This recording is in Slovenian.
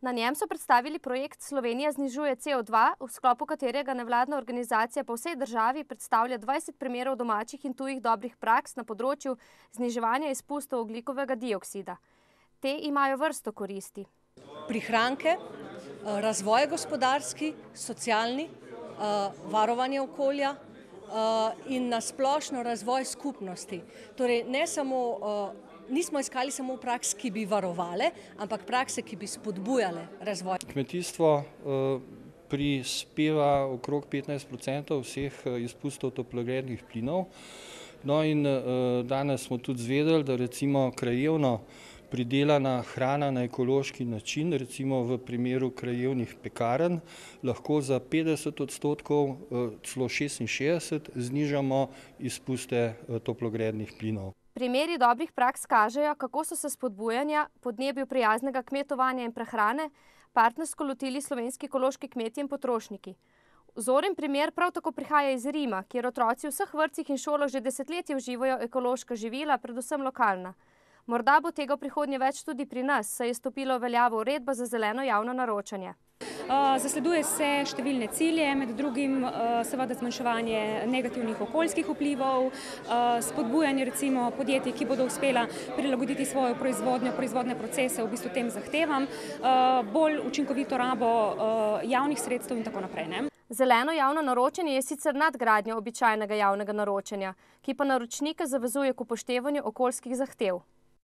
Na njem so predstavili projekt Slovenija znižuje CO2, v sklopu katerega nevladna organizacija po vsej državi predstavlja 20 primerov domačih in tujih dobrih praks na področju zniževanja izpustov ogljikovega dioksida. Te imajo vrsto koristi. Prihranke, razvoj gospodarski, socialni, varovanje okolja in nasplošno razvoj skupnosti. Torej, nismo iskali samo praks, ki bi varovale, ampak prakse, ki bi spodbujale razvoj. Kmetijstvo prispeva okrog 15% vseh izpustov toplogrednih plinov. No in danes smo tudi izvedeli, da recimo krajevno pridelana hrana na ekološki način, recimo v primeru krajevnih pekarn, lahko za 50%, celo 66%, znižamo izpuste toplogrednih plinov. Primeri dobrih praks kažejo, kako so se spodbujanja podnebju prijaznega kmetovanja in prehrane partnersko lotili slovenski ekološki kmetje in potrošniki. Vzoren primer prav tako prihaja iz Rima, kjer otroci v vseh vrtcih in šolah že desetletje uživajo ekološka živila, predvsem lokalna. Morda bo tega v prihodnje več tudi pri nas, saj je stopila v veljavo uredba za zeleno javno naročanje. Zasleduje se številne cilje, med drugim seveda zmanjševanje negativnih okoljskih vplivov, spodbujanje recimo podjetij, ki bodo uspela prilagoditi svojo proizvodne procese v bistvu tem zahtevam, bolj učinkovito rabo javnih sredstev in tako naprej, ne? Zeleno javno naročanje je sicer nadgradnja običajnega javnega naročanja, ki pa naročnike zavezuje k upoštevanju okoljskih zahtev.